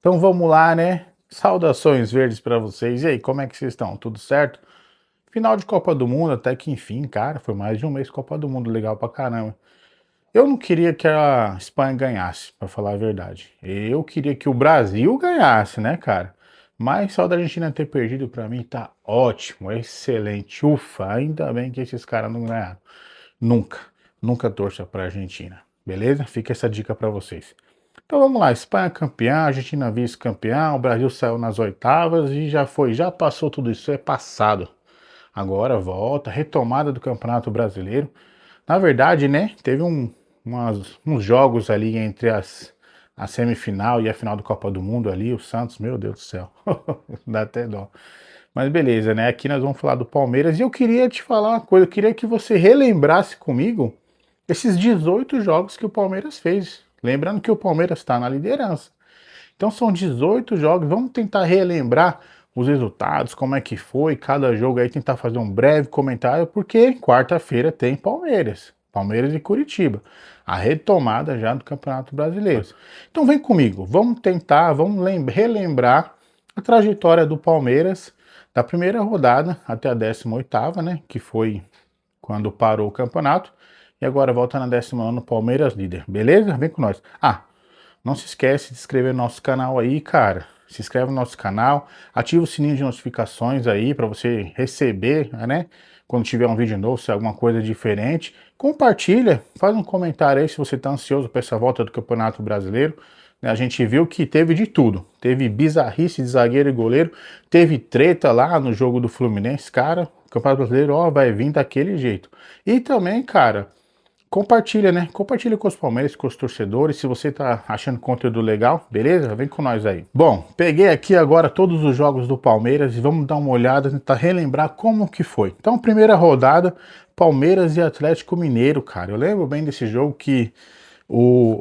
Então vamos lá, né? Saudações verdes para vocês. E aí, como é que vocês estão? Tudo certo? Final de Copa do Mundo, até que enfim, cara, foi mais de um mês Copa do Mundo, legal pra caramba. Eu não queria que a Espanha ganhasse, pra falar a verdade. Eu queria que o Brasil ganhasse, né, cara? Mas só da Argentina ter perdido pra mim tá ótimo, excelente. Ufa, ainda bem que esses caras não ganharam. Nunca, nunca torça pra Argentina. Beleza? Fica essa dica pra vocês. Então vamos lá, Espanha campeã, Argentina vice-campeã, o Brasil saiu nas oitavas e já foi, já passou tudo isso, é passado. Agora volta, retomada do Campeonato Brasileiro. Na verdade, né, teve uns jogos ali entre a semifinal e a final do Copa do Mundo ali, o Santos, meu Deus do céu, dá até dó. Mas beleza, né, aqui nós vamos falar do Palmeiras e eu queria te falar uma coisa, eu queria que você relembrasse comigo esses 18 jogos que o Palmeiras fez. Lembrando que o Palmeiras está na liderança. Então são 18 jogos, vamos tentar relembrar os resultados, como é que foi cada jogo aí, tentar fazer um breve comentário, porque quarta-feira tem Palmeiras, Palmeiras e Curitiba, a retomada já do Campeonato Brasileiro. Então vem comigo, vamos tentar, vamos relembrar a trajetória do Palmeiras da primeira rodada até a 18ª, né, que foi quando parou o campeonato, e agora volta na 19ª Palmeiras líder, beleza? Vem com nós. Não se esquece de se inscrever no nosso canal aí, cara. Se inscreve no nosso canal, ativa o sininho de notificações aí para você receber, né? Quando tiver um vídeo novo, se é alguma coisa diferente. Compartilha, faz um comentário aí se você tá ansioso para essa volta do Campeonato Brasileiro. A gente viu que teve de tudo. Teve bizarrice de zagueiro e goleiro, teve treta lá no jogo do Fluminense, cara. O Campeonato Brasileiro, ó, vai vir daquele jeito. E também, cara, compartilha, né? Compartilha com os palmeirenses, com os torcedores, se você tá achando conteúdo legal, beleza? Vem com nós aí. Bom, peguei aqui agora todos os jogos do Palmeiras e vamos dar uma olhada, tentar relembrar como que foi. Então, primeira rodada, Palmeiras e Atlético Mineiro, cara. Eu lembro bem desse jogo que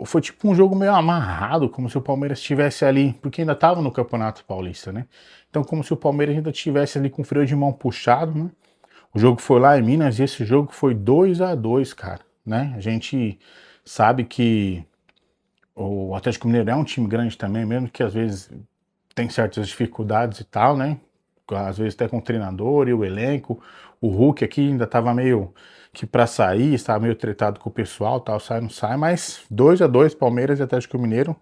foi tipo um jogo meio amarrado, como se o Palmeiras estivesse ali, porque ainda tava no Campeonato Paulista, né? Então, como se o Palmeiras ainda estivesse ali com o freio de mão puxado, né? O jogo foi lá em Minas e esse jogo foi 2-2, cara, né? A gente sabe que o Atlético Mineiro é um time grande também, mesmo que às vezes tem certas dificuldades e tal, né? Às vezes até com o treinador e o elenco. O Hulk aqui ainda tava meio que para sair, estava meio tretado com o pessoal, tal, sai, não sai, mas 2-2 Palmeiras e Atlético Mineiro.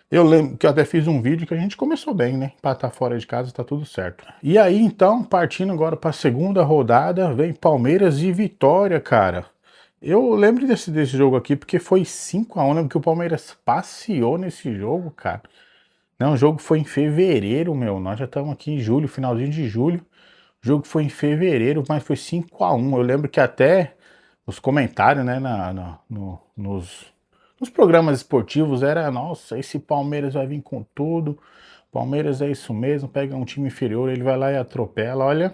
Eu lembro que eu até fiz um vídeo que a gente começou bem, né? Pra estar fora de casa tá tudo certo. E aí, então, partindo agora pra segunda rodada, vem Palmeiras e Vitória, cara. Eu lembro desse jogo aqui porque foi 5-1, lembro que o Palmeiras passeou nesse jogo, cara. Não, o jogo foi em fevereiro, meu. Nós já estamos aqui em julho, finalzinho de julho. O jogo foi em fevereiro, mas foi 5-1. Eu lembro que até os comentários, né, nos programas esportivos era, nossa, esse Palmeiras vai vir com tudo. Palmeiras é isso mesmo, pega um time inferior, ele vai lá e atropela. Olha,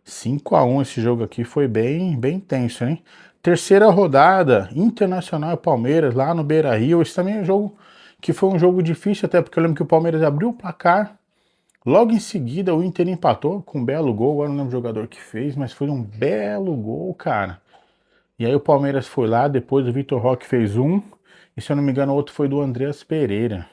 5-1 esse jogo aqui foi bem, bem tenso, hein? Terceira rodada, Internacional e Palmeiras lá no Beira-Rio. Esse também é um jogo que foi um jogo difícil, até porque eu lembro que o Palmeiras abriu o placar. Logo em seguida, o Inter empatou com um belo gol. Agora não lembro o jogador que fez, mas foi um belo gol, cara. E aí o Palmeiras foi lá, depois o Vitor Roque fez um. E se eu não me engano, o outro foi do Andreas Pereira.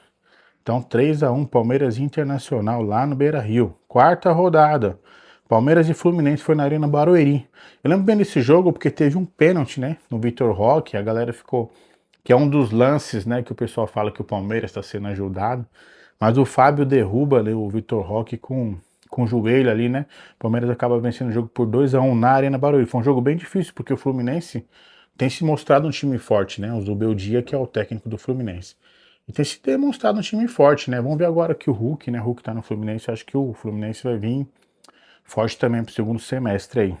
Então 3-1, Palmeiras Internacional lá no Beira-Rio. Quarta rodada. Palmeiras e Fluminense foi na Arena Barueri. Eu lembro bem desse jogo porque teve um pênalti, né, no Vitor Roque. A galera ficou, que é um dos lances, né, que o pessoal fala que o Palmeiras está sendo ajudado. Mas o Fábio derruba ali o Vitor Roque com o joelho ali, né? O Palmeiras acaba vencendo o jogo por 2-1 na Arena Barueri. Foi um jogo bem difícil, porque o Fluminense tem se mostrado um time forte, né? O Zubeldia, que é o técnico do Fluminense. E tem se demonstrado um time forte, né? Vamos ver agora que o Hulk, né? O Hulk tá no Fluminense. Acho que o Fluminense vai vir forte também pro segundo semestre aí.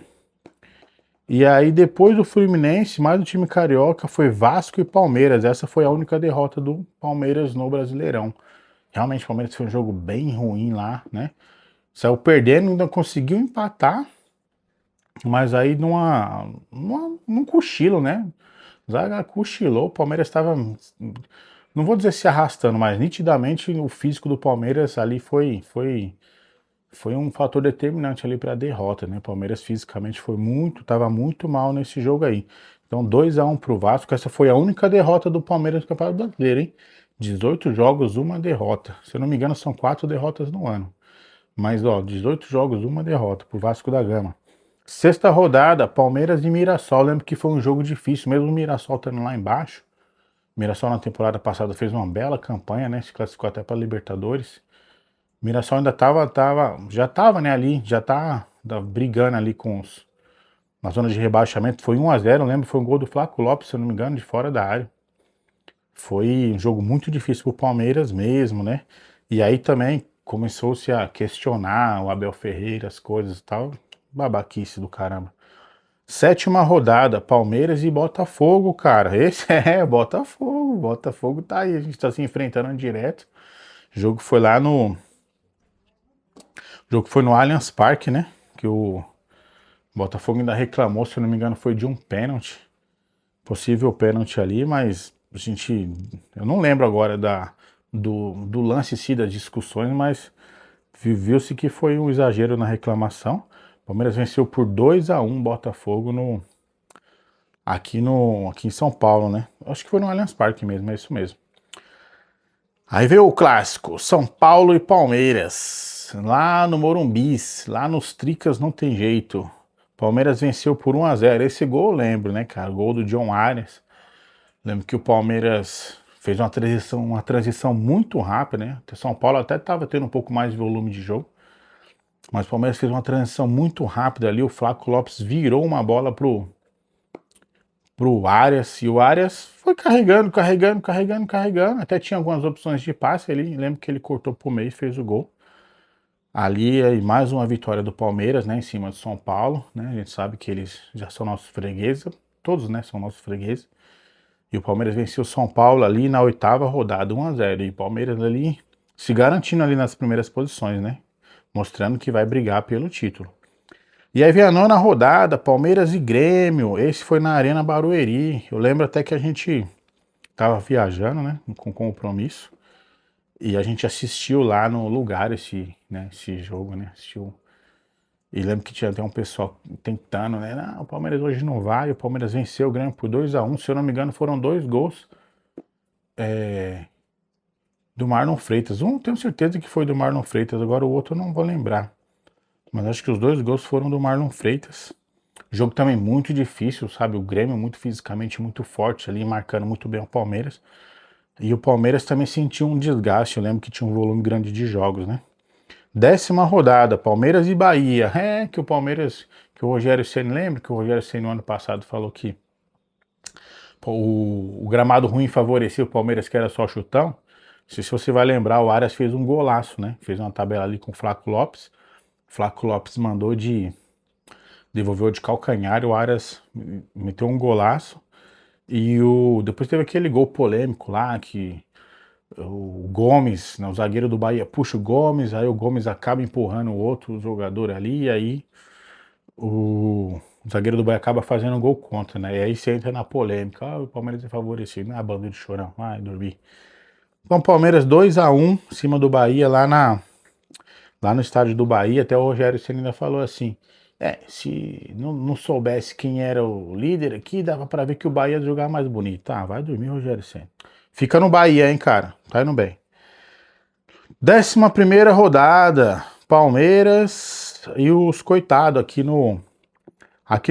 E aí, depois do Fluminense, mais o time carioca foi Vasco e Palmeiras. Essa foi a única derrota do Palmeiras no Brasileirão. Realmente, o Palmeiras foi um jogo bem ruim lá, né? Saiu perdendo, ainda conseguiu empatar, mas aí num cochilo, né? Zaga cochilou, o Palmeiras estava, não vou dizer se arrastando, mas nitidamente o físico do Palmeiras ali foi um fator determinante ali para a derrota, né? O Palmeiras fisicamente estava muito mal nesse jogo aí. Então 2-1 pro Vasco, essa foi a única derrota do Palmeiras no Campeonato Brasileiro, hein? 18 jogos, uma derrota. Se eu não me engano, são 4 derrotas no ano. Mas, ó, 18 jogos, uma derrota pro Vasco da Gama. Sexta rodada, Palmeiras e Mirassol. Lembro que foi um jogo difícil, mesmo o Mirassol estando lá embaixo. O Mirassol na temporada passada fez uma bela campanha, né? Se classificou até para Libertadores. O Mirassol ainda já tava, né, ali, já tá brigando ali na zona de rebaixamento. Foi 1-0, eu lembro, foi um gol do Flaco Lopes, se eu não me engano, de fora da área. Foi um jogo muito difícil pro Palmeiras mesmo, né? E aí também começou-se a questionar o Abel Ferreira, as coisas e tal. Babaquice do caramba. Sétima rodada, Palmeiras e Botafogo, cara. Esse é Botafogo. Botafogo tá aí, a gente tá se enfrentando direto. O jogo foi lá no. O jogo foi no Allianz Parque, né? Que o Botafogo ainda reclamou, se eu não me engano, foi de um pênalti. Possível pênalti ali, mas a gente. Eu não lembro agora do lance em si, das discussões, mas viu-se que foi um exagero na reclamação. O Palmeiras venceu por 2-1 Botafogo aqui em São Paulo, né? Acho que foi no Allianz Parque mesmo, é isso mesmo. Aí veio o clássico, São Paulo e Palmeiras, lá no Morumbi, lá nos Tricas não tem jeito. Palmeiras venceu por 1-0. Esse gol eu lembro, né, cara? Gol do John Arias. Lembro que o Palmeiras fez uma transição muito rápida, né? O São Paulo até estava tendo um pouco mais de volume de jogo, mas o Palmeiras fez uma transição muito rápida ali. O Flaco Lopes virou uma bola pro Arias, e o Arias foi carregando. Até tinha algumas opções de passe ali. Lembro que ele cortou pro meio e fez o gol. Ali, aí, mais uma vitória do Palmeiras, né, em cima do São Paulo, né? A gente sabe que eles já são nossos fregueses, todos, né, são nossos fregueses. E o Palmeiras venceu o São Paulo ali na oitava rodada, 1-0. E o Palmeiras ali se garantindo ali nas primeiras posições, né? Mostrando que vai brigar pelo título. E aí vem a nona rodada, Palmeiras e Grêmio. Esse foi na Arena Barueri. Eu lembro até que a gente tava viajando, né? Com compromisso. E a gente assistiu lá no lugar esse jogo, né? Assistiu. E lembro que tinha até um pessoal tentando, né? Não, o Palmeiras hoje não vai. O Palmeiras venceu o Grêmio por 2-1. Se eu não me engano, foram 2 gols do Marlon Freitas. Um, tenho certeza que foi do Marlon Freitas. Agora o outro eu não vou lembrar. Mas acho que os 2 gols foram do Marlon Freitas. Jogo também muito difícil, sabe? O Grêmio muito fisicamente muito forte ali, marcando muito bem o Palmeiras. E o Palmeiras também sentiu um desgaste. Eu lembro que tinha um volume grande de jogos, né? 10ª rodada, Palmeiras e Bahia. Que o Palmeiras, que o Rogério Ceni, lembra que o Rogério Ceni no ano passado falou que o gramado ruim favorecia o Palmeiras, que era só chutão. Se você vai lembrar, o Arias fez um golaço, né? Fez uma tabela ali com o Flaco Lopes. O Flaco Lopes devolveu de calcanhar, e o Arias meteu um golaço. E depois teve aquele gol polêmico lá, que o Gomes, né, o zagueiro do Bahia, puxa o Gomes, aí o Gomes acaba empurrando o outro jogador ali, e aí o zagueiro do Bahia acaba fazendo um gol contra, né? E aí você entra na polêmica, o Palmeiras é favorecido, né? Bando de chorão, vai dormir. Então, Palmeiras 2-1 em cima do Bahia lá no estádio do Bahia. Até o Rogério Ceni ainda falou assim: se não soubesse quem era o líder aqui, dava pra ver que o Bahia ia jogar mais bonito. Vai dormir, Rogério Ceni. Fica no Bahia, hein, cara. Tá indo bem. 11ª rodada, Palmeiras e os coitados aqui no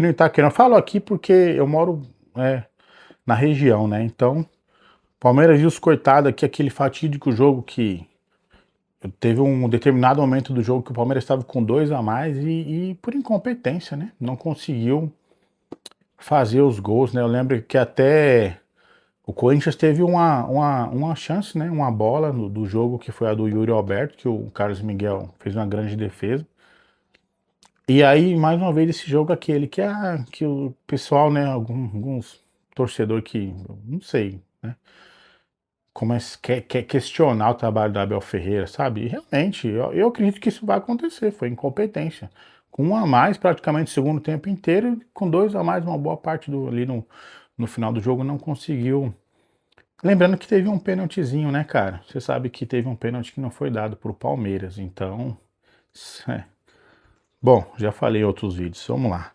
Itaquerão. Eu falo aqui porque eu moro na região, né? Então, Palmeiras e os coitados aqui, aquele fatídico jogo que teve um determinado momento do jogo que o Palmeiras estava com 2 a mais e por incompetência, né? Não conseguiu fazer os gols, né? Eu lembro que até o Corinthians teve uma chance, né? Uma bola do jogo que foi a do Yuri Alberto, que o Carlos Miguel fez uma grande defesa. E aí, mais uma vez, esse jogo aquele que o pessoal, né? Alguns torcedor que, não sei, né? Quer questionar o trabalho do Abel Ferreira, sabe? E realmente, eu acredito que isso vai acontecer. Foi incompetência. Com 1 a mais, praticamente o segundo tempo inteiro, com 2 a mais, uma boa parte ali no final do jogo não conseguiu. Lembrando que teve um pênaltizinho, né, cara? Você sabe que teve um pênalti que não foi dado pro Palmeiras, então. Bom, já falei em outros vídeos, vamos lá.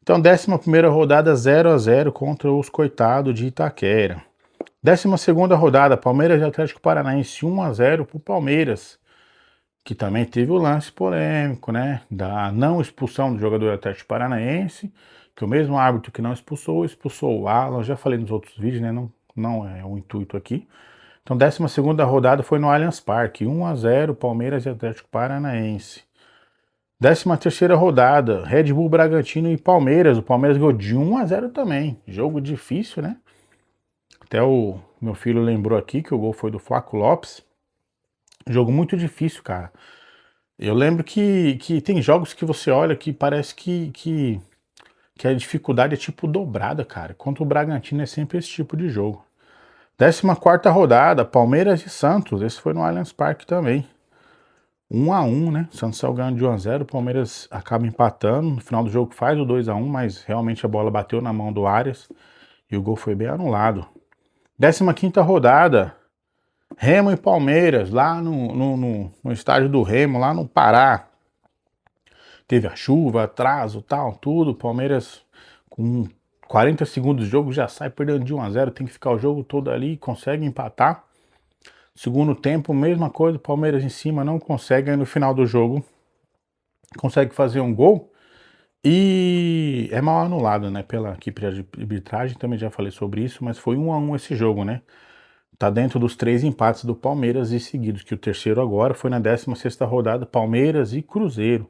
Então, 11ª rodada, 0-0 contra os coitados de Itaquera. 12ª rodada, Palmeiras e Atlético Paranaense 1-0 pro Palmeiras, que também teve o lance polêmico, né, da não expulsão do jogador Atlético Paranaense, que o mesmo árbitro que não expulsou o Alan. Eu já falei nos outros vídeos, né, não é o intuito aqui. Então, 12ª rodada foi no Allianz Parque, 1-0 Palmeiras e Atlético Paranaense. 13ª rodada, Red Bull Bragantino e Palmeiras. O Palmeiras ganhou de 1-0 também. Jogo difícil, né? Até o meu filho lembrou aqui que o gol foi do Flaco Lopes. Jogo muito difícil, cara. Eu lembro que tem jogos que você olha que parece que a dificuldade é tipo dobrada, cara. Contra o Bragantino é sempre esse tipo de jogo. 14ª rodada, Palmeiras e Santos. Esse foi no Allianz Parque também. 1-1, né? Santos saiu ganhando de 1-0, o Palmeiras acaba empatando. No final do jogo faz o 2-1, mas realmente a bola bateu na mão do Arias e o gol foi bem anulado. 15ª rodada, Remo e Palmeiras, lá no estádio do Remo, lá no Pará. Teve a chuva, atraso, tal, tudo. Palmeiras com 40 segundos de jogo já sai perdendo de 1-0, tem que ficar o jogo todo ali, consegue empatar. Segundo tempo, mesma coisa, Palmeiras em cima não consegue, aí no final do jogo consegue fazer um gol e é mal anulado, né, pela equipe de arbitragem, também já falei sobre isso, mas foi 1-1 esse jogo, né? Tá dentro dos 3 empates do Palmeiras e seguidos, que o terceiro agora foi na 16ª rodada, Palmeiras e Cruzeiro.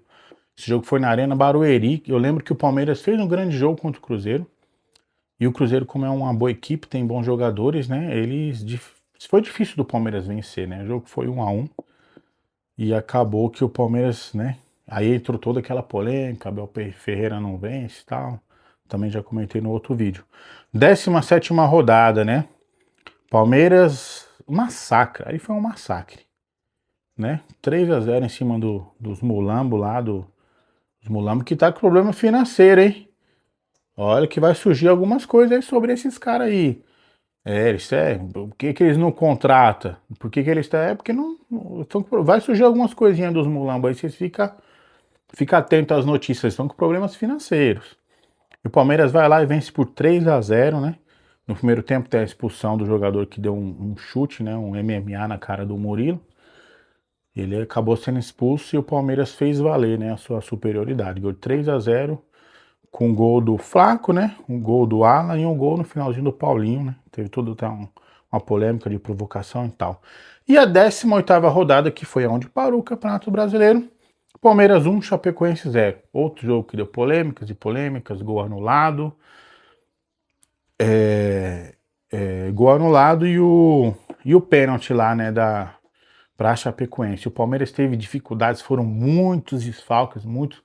Esse jogo foi na Arena Barueri. Eu lembro que o Palmeiras fez um grande jogo contra o Cruzeiro, e o Cruzeiro, como é uma boa equipe, tem bons jogadores, né, foi difícil do Palmeiras vencer, né? O jogo foi 1-1 e acabou que o Palmeiras, né? Aí entrou toda aquela polêmica, Abel Ferreira não vence e tal. Também já comentei no outro vídeo. 17ª rodada, né? Palmeiras massacra. Aí foi um massacre, né? 3-0 em cima dos Mulambo lá, dos Mulambo, que tá com problema financeiro, hein? Olha que vai surgir algumas coisas aí sobre esses caras aí. Por que eles não contratam? Por que eles estão. Porque não. Vai surgir algumas coisinhas dos mulambos aí, vocês ficam atentos às notícias, estão com problemas financeiros. E o Palmeiras vai lá e vence por 3-0, né? No primeiro tempo tem a expulsão do jogador que deu um chute, né? Um MMA na cara do Murilo. Ele acabou sendo expulso e o Palmeiras fez valer, né, a sua superioridade. Ganhou 3-0 com um gol do Flaco, né? Um gol do Alan e um gol no finalzinho do Paulinho, né? Teve toda uma polêmica de provocação e tal. E a 18ª rodada, que foi onde parou o Campeonato Brasileiro. Palmeiras 1, Chapecoense 0. Outro jogo que deu polêmicas e polêmicas, gol anulado. Gol anulado e o pênalti lá, né, pra Chapecoense. O Palmeiras teve dificuldades, foram muitos desfalques, muitos.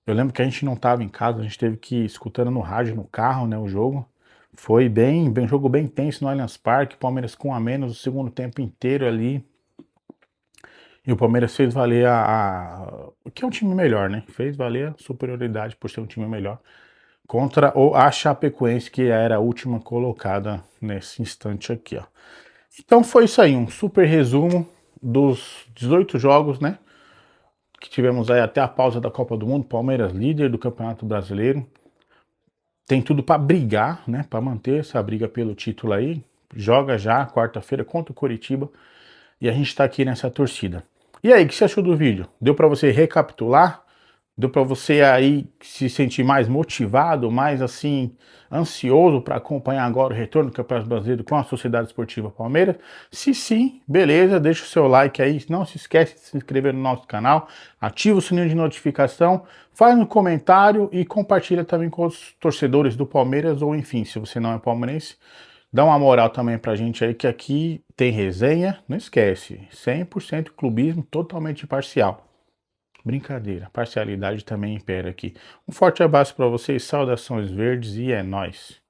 Eu lembro que a gente não estava em casa, a gente teve que ir escutando no rádio, no carro, né, o jogo. Foi um jogo bem tenso no Allianz Parque, Palmeiras com a menos o segundo tempo inteiro ali. E o Palmeiras fez valer o que é um time melhor, né? Fez valer a superioridade por ser um time melhor contra a Chapecoense, que era a última colocada nesse instante aqui, ó. Então foi isso aí, um super resumo dos 18 jogos, né? Que tivemos aí até a pausa da Copa do Mundo. Palmeiras líder do Campeonato Brasileiro. Tem tudo para brigar, né? Para manter essa briga pelo título aí. Joga já quarta-feira contra o Coritiba. E a gente tá aqui nessa torcida. E aí, o que você achou do vídeo? Deu para você recapitular? Deu para você aí se sentir mais motivado, mais assim, ansioso para acompanhar agora o retorno do Campeonato Brasileiro com a Sociedade Esportiva Palmeiras? Se sim, beleza, deixa o seu like aí, não se esquece de se inscrever no nosso canal, ativa o sininho de notificação, faz um comentário e compartilha também com os torcedores do Palmeiras, ou enfim, se você não é palmeirense, dá uma moral também pra gente aí, que aqui tem resenha, não esquece, 100% clubismo, totalmente imparcial. Brincadeira, parcialidade também impera aqui. Um forte abraço para vocês, saudações verdes e é nóis.